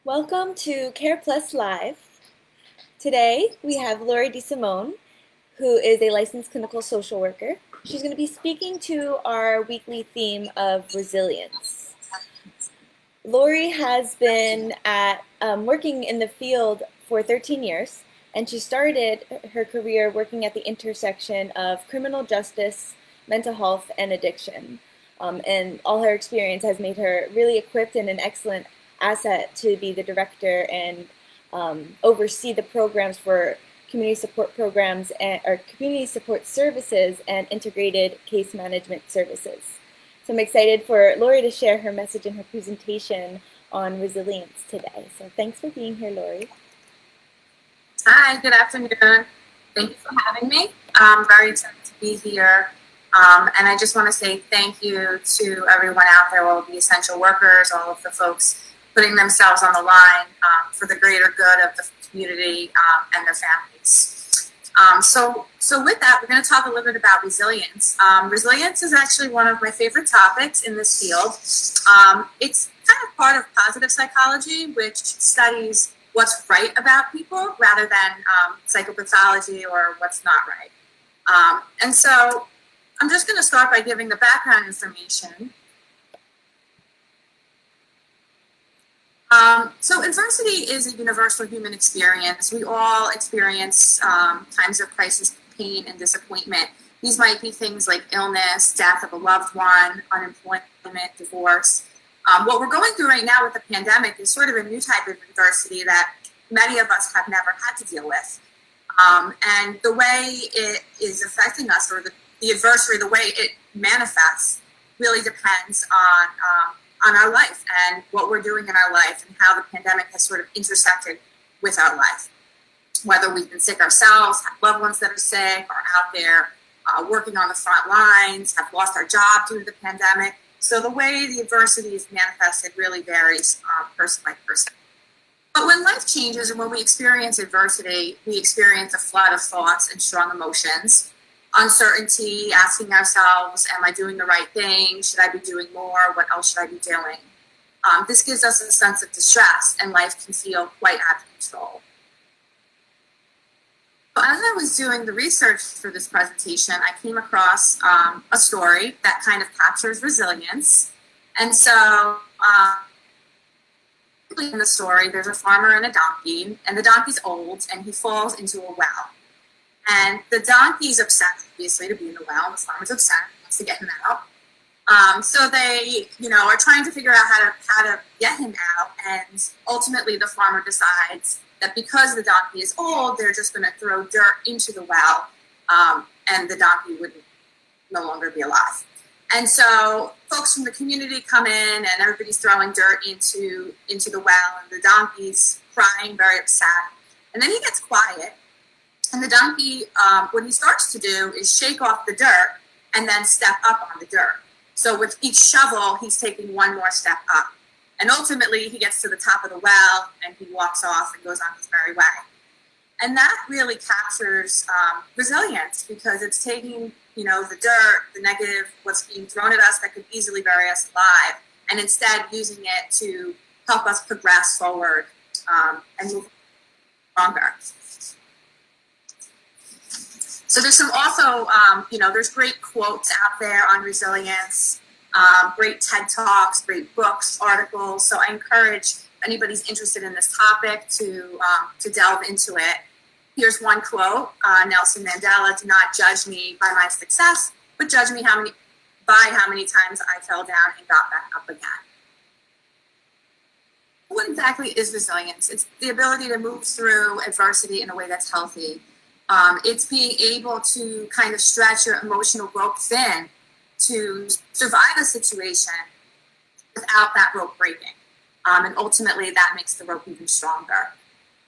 Welcome to Care Plus Live. Today we have Laurie DeSimone, who is a licensed clinical social worker. She's going to be speaking to our weekly theme of resilience. Laurie has been working in the field for 13 years, and she started her career working at the intersection of criminal justice, mental health, and addiction. And all her experience has made her really equipped and an excellent asset to be the director and oversee the programs for community support programs or community support services and integrated case management services. So I'm excited for Laurie to share her message in her presentation on resilience today. So thanks for being here, Laurie. Hi, good afternoon. Thank you for having me. I'm very excited to be here. And I just want to say thank you to everyone out there, all of the essential workers, all of the folks putting themselves on the line for the greater good of the community and their families. So with that, we're going to talk a little bit about resilience. Resilience is actually one of my favorite topics in this field. It's kind of part of positive psychology, which studies what's right about people rather than psychopathology or what's not right. And so I'm just going to start by giving the background information. So adversity is a universal human experience. We all experience times of crisis, pain, and disappointment. These might be things like illness, death of a loved one, unemployment, divorce. What we're going through right now with the pandemic is sort of a new type of adversity that many of us have never had to deal with. And the way it is affecting us, or the adversity, the way it manifests, really depends on our life and what we're doing in our life and how the pandemic has sort of intersected with our life. Whether we've been sick ourselves, have loved ones that are sick, are out there working on the front lines, have lost our job due to the pandemic. So the way the adversity is manifested really varies person by person. But when life changes and when we experience adversity, we experience a flood of thoughts and strong emotions. Uncertainty, asking ourselves, am I doing the right thing? Should I be doing more? What else should I be doing? This gives us a sense of distress, and life can feel quite out of control. So as I was doing the research for this presentation, I came across a story that kind of captures resilience. And so in the story, there's a farmer and a donkey, and the donkey's old, and he falls into a well. And the donkey's upset, obviously, to be in the well. The farmer's upset, wants to get him out. So they, are trying to figure out how to get him out. And ultimately, the farmer decides that because the donkey is old, they're just going to throw dirt into the well, and the donkey would no longer be alive. And so folks from the community come in, and everybody's throwing dirt into the well, and the donkey's crying, very upset. And then he gets quiet. And the donkey, what he starts to do is shake off the dirt and then step up on the dirt. So with each shovel, he's taking one more step up. And ultimately, he gets to the top of the well and he walks off and goes on his merry way. And that really captures resilience, because it's taking, the dirt, the negative, what's being thrown at us that could easily bury us alive, and instead using it to help us progress forward and move longer. So there's there's great quotes out there on resilience, great TED Talks, great books, articles. So I encourage if anybody's interested in this topic to delve into it. Here's one quote, Nelson Mandela: "Do not judge me by my success, but judge me by how many times I fell down and got back up again." What exactly is resilience? It's the ability to move through adversity in a way that's healthy. It's being able to kind of stretch your emotional rope thin to survive a situation without that rope breaking. And ultimately, that makes the rope even stronger.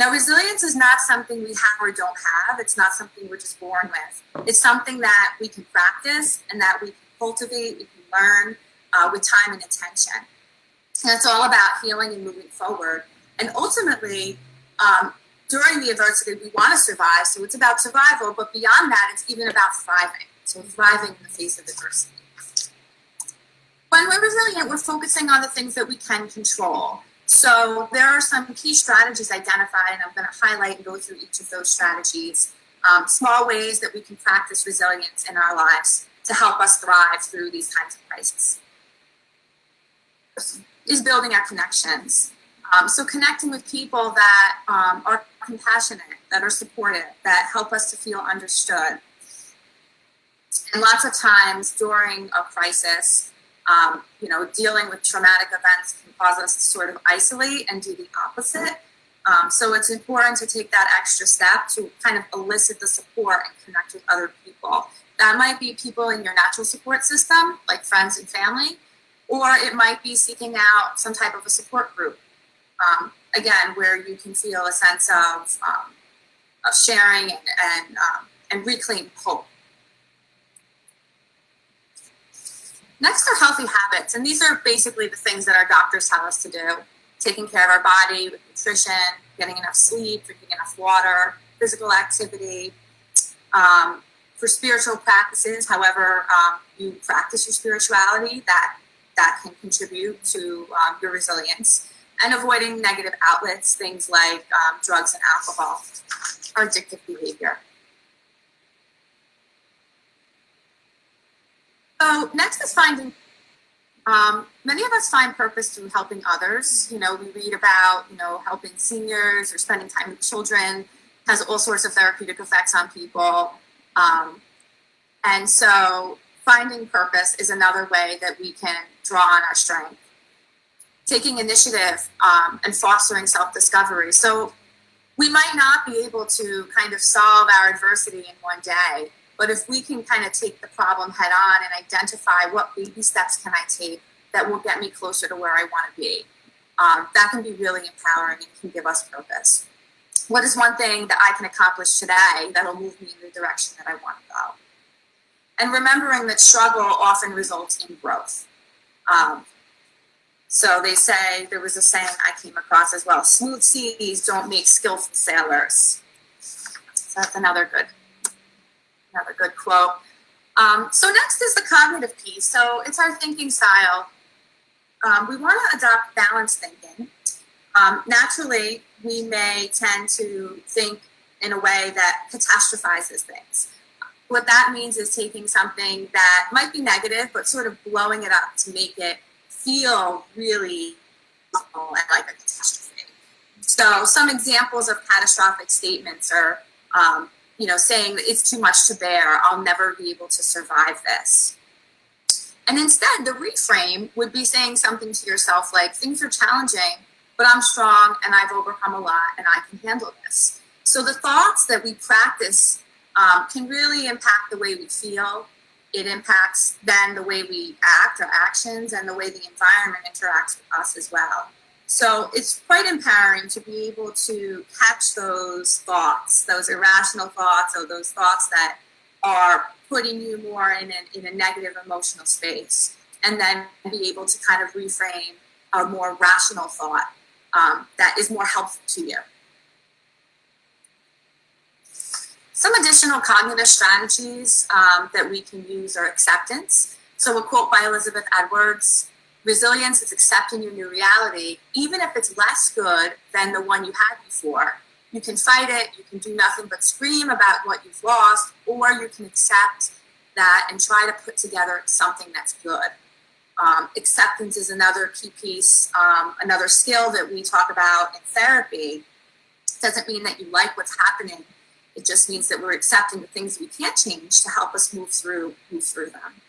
Now, resilience is not something we have or don't have. It's not something we're just born with. It's something that we can practice and that we can cultivate, we can learn with time and attention. And it's all about healing and moving forward. And ultimately, during the adversity, we want to survive, so it's about survival, but beyond that, it's even about thriving. So thriving in the face of adversity. When we're resilient, we're focusing on the things that we can control. So there are some key strategies identified, and I'm going to highlight and go through each of those strategies. Small ways that we can practice resilience in our lives to help us thrive through these kinds of crises. Is building our connections. So connecting with people that are compassionate, that are supportive, that help us to feel understood. And lots of times during a crisis, dealing with traumatic events can cause us to sort of isolate and do the opposite. So it's important to take that extra step to kind of elicit the support and connect with other people. That might be people in your natural support system, like friends and family, or it might be seeking out some type of a support group. Again, where you can feel a sense of sharing and reclaim hope. Next are healthy habits, and these are basically the things that our doctors tell us to do. Taking care of our body with nutrition, getting enough sleep, drinking enough water, physical activity. For spiritual practices, however you practice your spirituality, that can contribute to your resilience. And avoiding negative outlets, things like drugs and alcohol, or addictive behavior. So next is finding, many of us find purpose through helping others. We read about, helping seniors or spending time with children has all sorts of therapeutic effects on people. And so finding purpose is another way that we can draw on our strength. Taking initiative and fostering self-discovery. So we might not be able to kind of solve our adversity in one day, but if we can kind of take the problem head on and identify what baby steps can I take that will get me closer to where I want to be, that can be really empowering and can give us purpose. What is one thing that I can accomplish today that'll move me in the direction that I want to go? And remembering that struggle often results in growth. So they say, there was a saying I came across as well, smooth seas don't make skillful sailors. So that's another good quote. So next is the cognitive piece. So it's our thinking style. We want to adopt balanced thinking. Naturally, we may tend to think in a way that catastrophizes things. What that means is taking something that might be negative, but sort of blowing it up to make it feel really awful and like a catastrophe. So some examples of catastrophic statements are, saying that it's too much to bear, I'll never be able to survive this. And instead, the reframe would be saying something to yourself like, things are challenging, but I'm strong and I've overcome a lot and I can handle this. So the thoughts that we practice can really impact the way we feel. It impacts then the way we act, our actions, and the way the environment interacts with us as well. So it's quite empowering to be able to catch those thoughts, those irrational thoughts, or those thoughts that are putting you more in a negative emotional space, and then be able to kind of reframe a more rational thought that is more helpful to you. Some additional cognitive strategies that we can use are acceptance. So a quote by Elizabeth Edwards, resilience is accepting your new reality, even if it's less good than the one you had before. You can fight it, you can do nothing but scream about what you've lost, or you can accept that and try to put together something that's good. Acceptance is another key piece, another skill that we talk about in therapy. Doesn't mean that you like what's happening. It just means that we're accepting the things we can't change to help us move through them.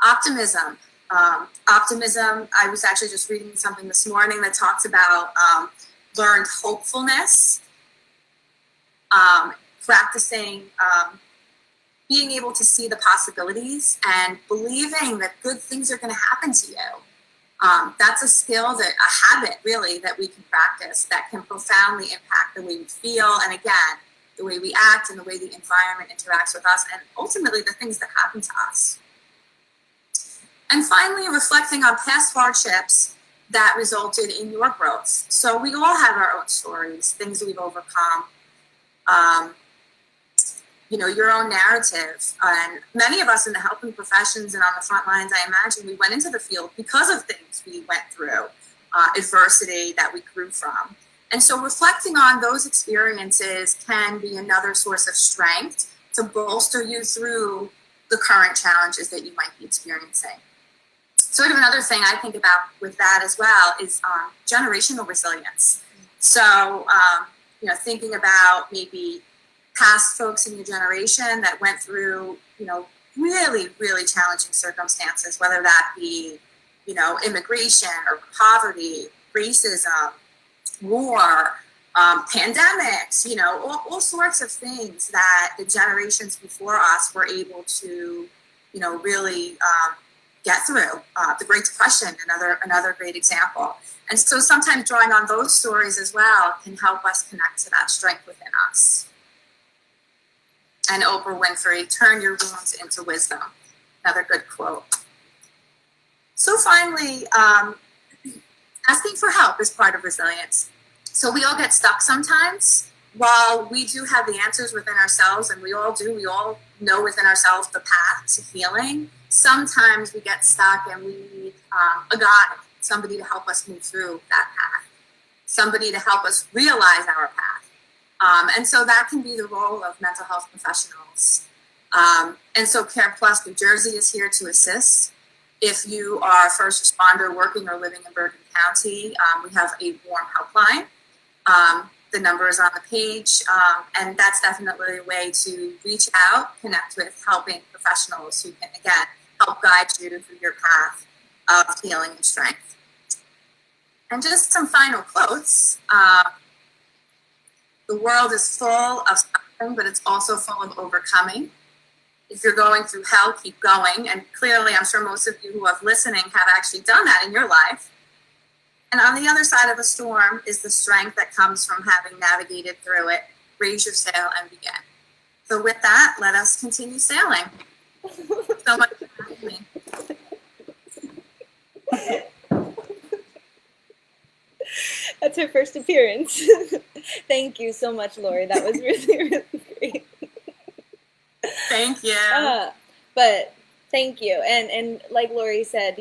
Optimism. Optimism, I was actually just reading something this morning that talks about learned hopefulness, practicing being able to see the possibilities and believing that good things are going to happen to you. That's a skill, a habit really, that we can practice that can profoundly impact the way we feel, and again, the way we act and the way the environment interacts with us, and ultimately the things that happen to us. And finally, reflecting on past hardships that resulted in your growth. So we all have our own stories, things we've overcome, your own narrative. And many of us in the helping professions and on the front lines, I imagine we went into the field because of things we went through. adversity that we grew from. And so reflecting on those experiences can be another source of strength to bolster you through the current challenges that you might be experiencing. Sort of another thing I think about with that as well is generational resilience. So, thinking about maybe past folks in your generation that went through, really, really challenging circumstances, whether that be, immigration or poverty, racism, war, pandemics, all sorts of things that the generations before us were able to, really get through. The Great Depression, another great example. And so sometimes drawing on those stories as well can help us connect to that strength within us. And Oprah Winfrey, turn your wounds into wisdom. Another good quote. So finally, asking for help is part of resilience. So we all get stuck sometimes. While we do have the answers within ourselves, and we all know within ourselves the path to healing, sometimes we get stuck and we need a guide, somebody to help us move through that path, somebody to help us realize our path. And so that can be the role of mental health professionals. And so Care Plus New Jersey is here to assist. If you are a first responder working or living in Bergen County, we have a warm helpline. The number is on the page, and that's definitely a way to reach out, connect with helping professionals who can, again, help guide you through your path of healing and strength. And just some final quotes. The world is full of suffering, but it's also full of overcoming. If you're going through hell, keep going. And clearly, I'm sure most of you who are listening have actually done that in your life. And on the other side of the storm is the strength that comes from having navigated through it. Raise your sail and begin. So with that, let us continue sailing. So much for having me. That's her first appearance. Thank you so much, Laurie. That was really, really great. Thank you. But thank you. And like Laurie said,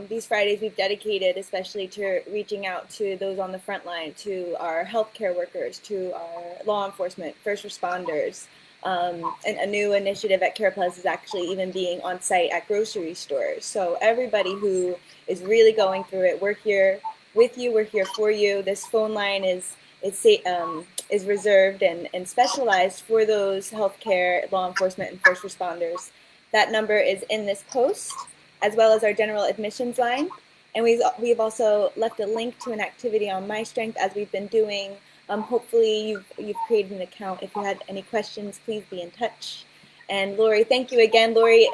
these Fridays we've dedicated especially to reaching out to those on the front line, to our healthcare workers, to our law enforcement, first responders. And a new initiative at Care Plus is actually even being on site at grocery stores. So everybody who is really going through it, we're here with you. We're here for you. This phone line is reserved and specialized for those healthcare, law enforcement, and first responders. That number is in this post, as well as our general admissions line. And we've also left a link to an activity on My Strength, as we've been doing. Hopefully you've created an account. If you had any questions, please be in touch. And Laurie, thank you again. Laurie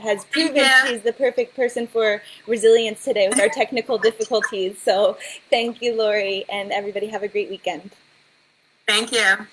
has proven she's the perfect person for resilience today with our technical difficulties. So thank you, Laurie, and everybody have a great weekend. Thank you.